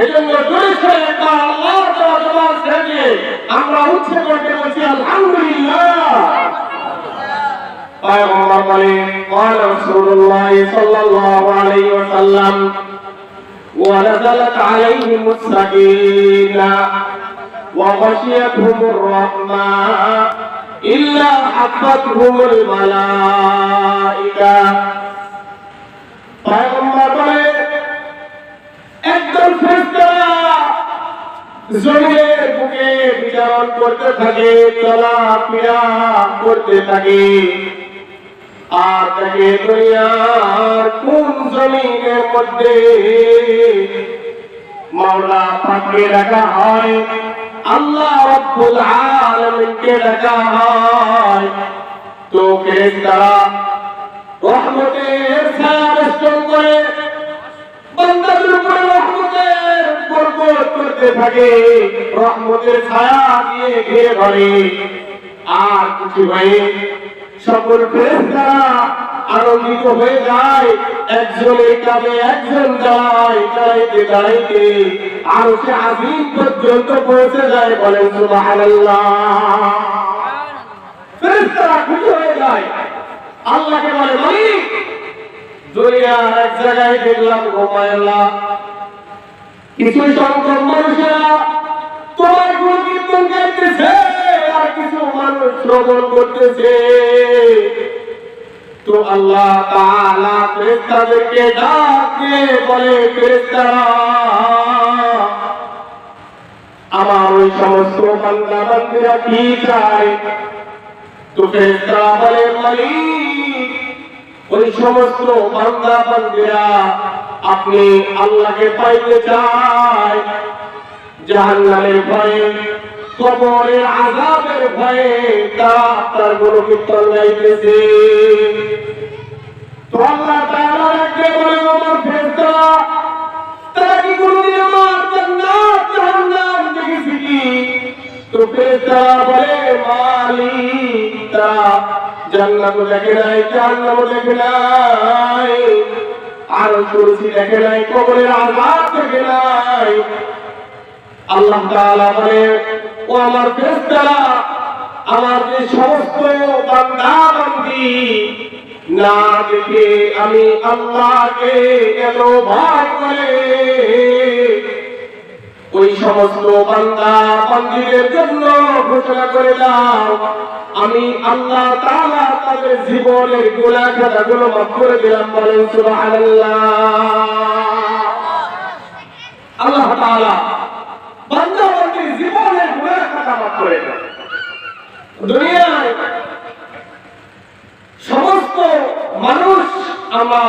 এজন্য জোরে সরে একবার আল্লাহর দেওয়া জবাব থেকে আমরা উচ্চ করতে বলছি আলহামদুলিল্লাহ। পয়গম্বর বলেন قال رسول الله صلى الله عليه وسلم ونزلت عليهم السكينة وغشيتهم الرحمة إلا حفتهم الملائكة। পয়গম্বর বলেন একদল ফেরেশতা জমিনের বুকে বিচরণ করতে থাকে, চলাফেরা করতে থাকে, আর তাকে দুনিয়ার কোন জমিনের মধ্যে মাওলা পাককে ডাকা হয়, আল্লাহ রাব্বুল আলামিনকে ডাকা হয়, তো ফেরেশতারা রহমতের ছায়া বেষ্টন করে বান্দাদের উপরে রহমতের বরকত করতে থাকে, রহমতের ছায়া দিয়ে ঘিরে ধরে। আর কিছু হয়ে সকল ফেরেশতারা আনন্দিত হয়ে যায়, একজনের কাঁধে একজন যায়, দাঁড়াইতে দাঁড়াইতে আরশে আযীম পর্যন্ত পৌঁছে যায়। বলেন সুবহানাল্লাহ। ফেরেশতারা খুশি হয়ে যায়, আল্লাহকে বলে মালিক দুনিয়ার এক জায়গায় দেখলাম ঘুমায় আল্লাহ, কিছু সংখ্যক মানুষেরা তোমার গুণকীর্তন গাইতেছে, আর কিছু মানুষ শ্রবণ করতেছে। তো আল্লাহ তাআলা ফেরেশতাদেরকে ডাক দিয়ে বলে, ফেরেশতারা আমার ওই সমস্ত বান্দা বান্দীরা কি চায়? তো ফেরেশতারা বলে মালিক ওই সমস্ত বান্দা বান্দীরা আপনি আল্লাহকে পাইতে চায়, জাহান্নামের ভয়ে, কবরের আযাবের ভয়ে তারা তার গুণকীর্তন গাইতেছে। তো আল্লাহ তাআলা ডাকতে বলে, আমার ফেরেশতারা তারা কি কোনদিন আমার জান্নাত জাহান্নাম দেখেছে কি? তো ফেরেশতারা বলে মালিক তারা জান্নাতও দেখে নাই, জাহান্নামও দেখে নাই, আরশ কুরসি দেখে নাই, কবরের আযাব দেখে নাই। আল্লাহ তাআলা বলে, ও আমার ফেরেশতারা আমার যে সমস্ত বান্দা বান্দী না দেখে আমি আল্লাহকে এত ভয় করে, ওই সমস্ত বান্দা বান্দীদের জন্য ঘোষণা করে দাও আমি আল্লাহ তাআলা তাদের জীবনের গুনাহ খাতাগুলো মাফ করে দিলাম। বলেন সুবহানাল্লাহ। আল্লাহ তাআলা বান্দা বান্দীর জীবনের গুনাহ খাতা মাফ করে দেন। দুনিয়ায় সমস্ত মানুষ আমরা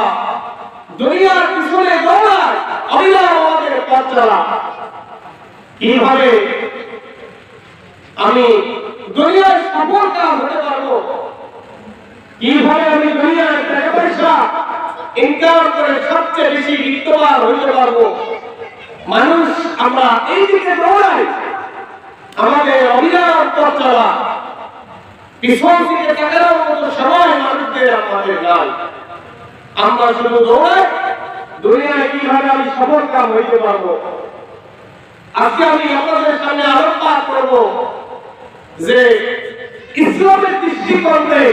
দুনিয়ার পিছনে দৌড়াই, আল্লাহ আমাদের পথ চালা। কিভাবে আমি দুনিয়ায় সফল কাম হতে পারবো, কিভাবে আমি দুনিয়ায় টাকা পয়সা ইনকাম করে সবচেয়ে বেশি বিত্তবান হতে পারবো, মানুষ আমরা এই দিকে দৌড়াই। আমাদের অবিরাম পথ চলা, পিছন দিকে তাকানোর মতো সময় মানুষদের আমাদের নাই। আমরা শুধু দৌড়াই দুনিয়ায় কিভাবে আমি সফল কাম হইতে পারবো। আজকে আমি আপনাদের সামনে আলোচনা করব যে ইসলামের দৃষ্টিকোণে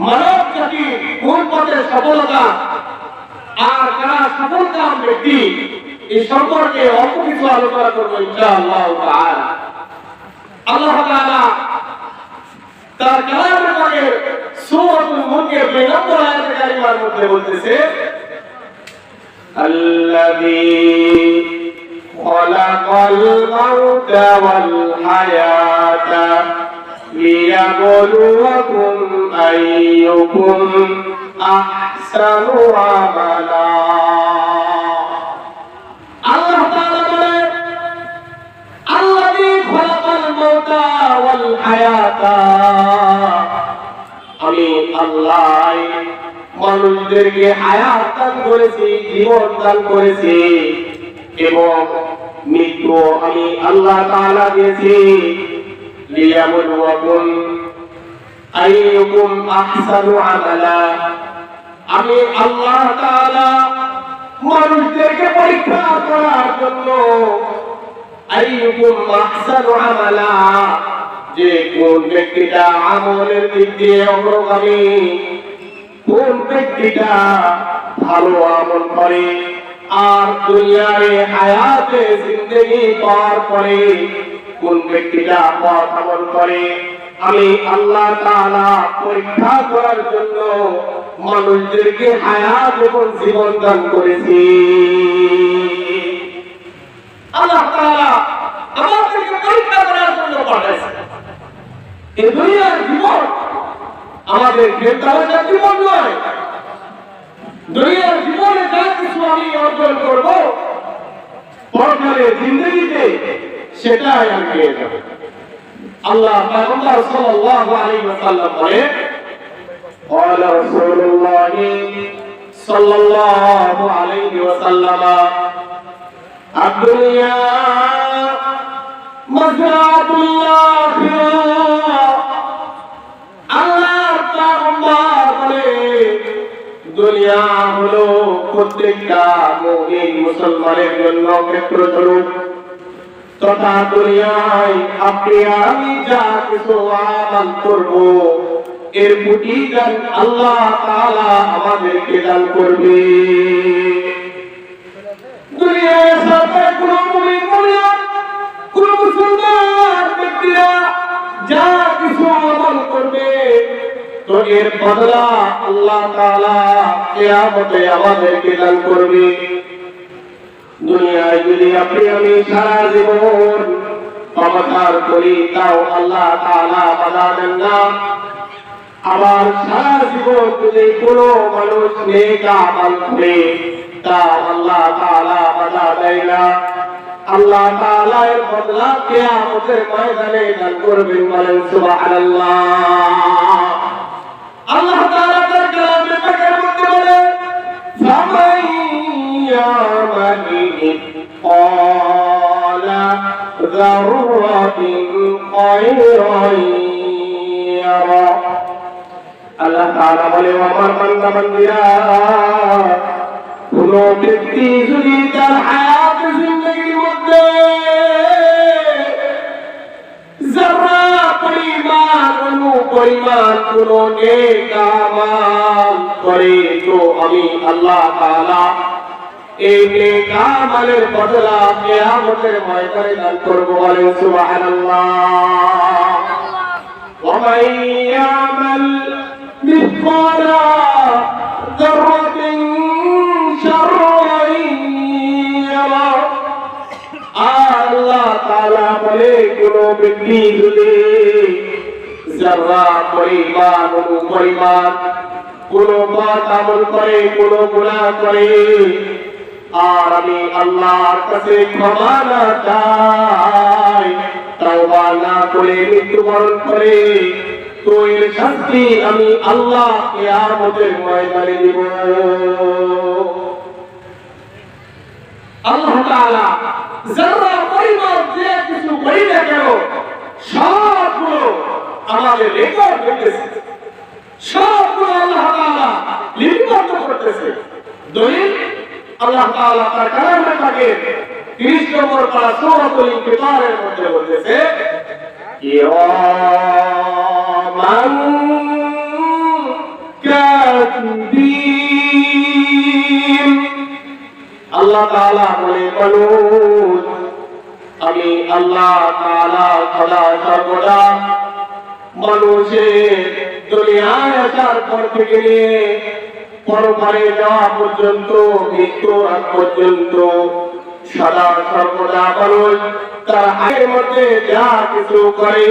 মানব জাতি কোন পথে সফলতা আর কারা সফলকাম ব্যক্তি এই সম্পর্কে অল্প কিছু আলোচনা করবো ইনশাআল্লাহ তাআলা। আল্লাহ তাআলা তার কালামের মধ্যে সূরাতুল মুলকের 2 নম্বর আয়াতে কারিমার মধ্যে বলতেছে আল্লাযী খালাকাল মাউতা ওয়াল হায়াতা লিয়াবলুয়াকুম আইয়ুকুম আহসানু আমালা। আল্লাহ তাআলা বলেন আল্লাযী খালাকাল মাউতা ওয়াল হায়াতা, আমি আল্লাহ মানুষদেরকে হায়াত দান করেছি, জীবন দান করেছি, এবং মৃত্যু আমি আল্লাহ তাআলা দিয়েছি। লিয়াবলুয়াকুম আইয়ুকুম আহসানু আমালা, আমি আল্লাহ তাআলা মানুষদেরকে পরীক্ষা করার করার জন্য আইয়ুকুম আহসানু আমালা, যে কোন ব্যক্তিটা আমলের দিক দিয়ে অগ্রগামী, কোন ব্যক্তিটা ভালো আমল করে আর দুনিয়ায় হায়াতে জিন্দেগি পার করে, কোন ব্যক্তিটা পথ আমল করে, আমি আল্লাহ তাআলা পরীক্ষা করার জন্য মানুষদেরকে হায়াত এবং জীবন দান করেছি। আল্লাহ তাআলা আমাদেরকে পরীক্ষা করার জন্য পাঠাইছেন। এই দুনিয়ার জীবন আমাদের গ্রেপ্তারের জীবন নয়। দুনিয়ার জীবনে যা কিছু আমি অর্জন করব, পরকালের জিন্দেগিতে সেটাই আমি পেয়ে যাব। আল্লাহ পয়গম্বর সাল্লাল্লাহু আলাইহি ওয়াসাল্লাম বলেন, قال رسول الله صلى الله عليه وسلم الدنيا مزرعة الآخرة। আল্লাহ পয়গম্বর বলেন, দুনিয়া হলো প্রত্যেকটা মুমিন মুসলমানের জন্য ক্ষেত্রস্বরূপ, তথা দুনিয়ায় আপনি আমি যা কিছু আমল করব এর প্রতিদান আল্লাহ তাআলা আমাদেরকে দান করবে। দুনিয়ায় সাথে কোন মুমিন কোন মুসলমান ব্যক্তিরা যা কিছু আমল করবে তো এর বদলা আল্লাহ তাআলা কিয়ামতে আমাদেরকে দান করবে। দুনিয়ায় যদি আপনি আমি সারা জীবন পাপাচার করি তাও আল্লাহ তাআলা বাধা দেন না, আবার সারা জীবন যদি কোনো মানুষ নেক আমল করে তাও আল্লাহ তাআলা বাধা দেয় না। আল্লাহ তাআলা এর বদলা কিয়ামতের ময়দানে দান করবেন। বলেন সুবহানাল্লাহ। আল্লাহ তাআলা তার কালামে পাকের মধ্যে বলেন, ফামান ইয়ামাল মিসকালা যাররাতিন খায়রান ইয়ারা। আল্লাহ তাআলা বলে, আমার বান্দা বান্দীরা, কোন ব্যক্তি যদি তার হায়াত জিন্দেগির মধ্যে যারা পরিমাণ কোন নেক আমল করে তো আমি আল্লাহ তাআলা এই নেক আমলের বদলা কিয়ামতের ময়দানে দান করব। বলেন সুবহানাল্লাহ। ওয়া মান ইয়ামাল মিসকালা যাররাতিন শাররান ইয়ারা। আল্লাহ তাআলা বলে, কোন ব্যক্তি যদি যারা পরিমাণ কোন পাপ আমল করে, কোন গুনাহ করে আর আমি আল্লাহর কাছে ক্ষমা না চাই, তওবা না করে মৃত্যুবরণ করে তো এর শাস্তি আমি আল্লাহ কিয়ামতের ময়দানে দিব। আল্লাহ তাআলা যারা পরিমাণ যে কিছু করি না কেন সবগুলো আমাদের রেকর্ড করতেছে, সবগুলো আল্লাহ তাআলা লিপিবদ্ধ করতেছে। দলিল আল্লাহ তাআলা তার কালামে পাকে 30 নম্বর পারা সূরাতুল ইনফিতারের মধ্যে বলতেছে, কিরামান কাতিবিন। আল্লাহ তাআলা বলে, মানুষ আমি আল্লাহ তাআলা সদা সর্বদা মানুষের দুনিয়ায় আসার পর থেকে নিয়ে পরপারে যাওয়া পর্যন্ত, মৃত্যুর আগ পর্যন্ত সদা সর্বদা মানুষ তার আগের মধ্যে যা কিছু করে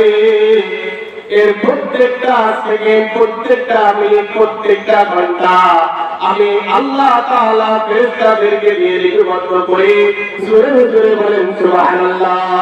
এর প্রত্যেকটা সেকেন্ড, প্রত্যেকটা মিনিট, প্রত্যেকটা ঘন্টা আমি আল্লাহ তাআলা ফেরেশতাদেরকে দিয়ে লিপিবদ্ধ করে। জোরে জোরে বলেন সুবহানাল্লাহ।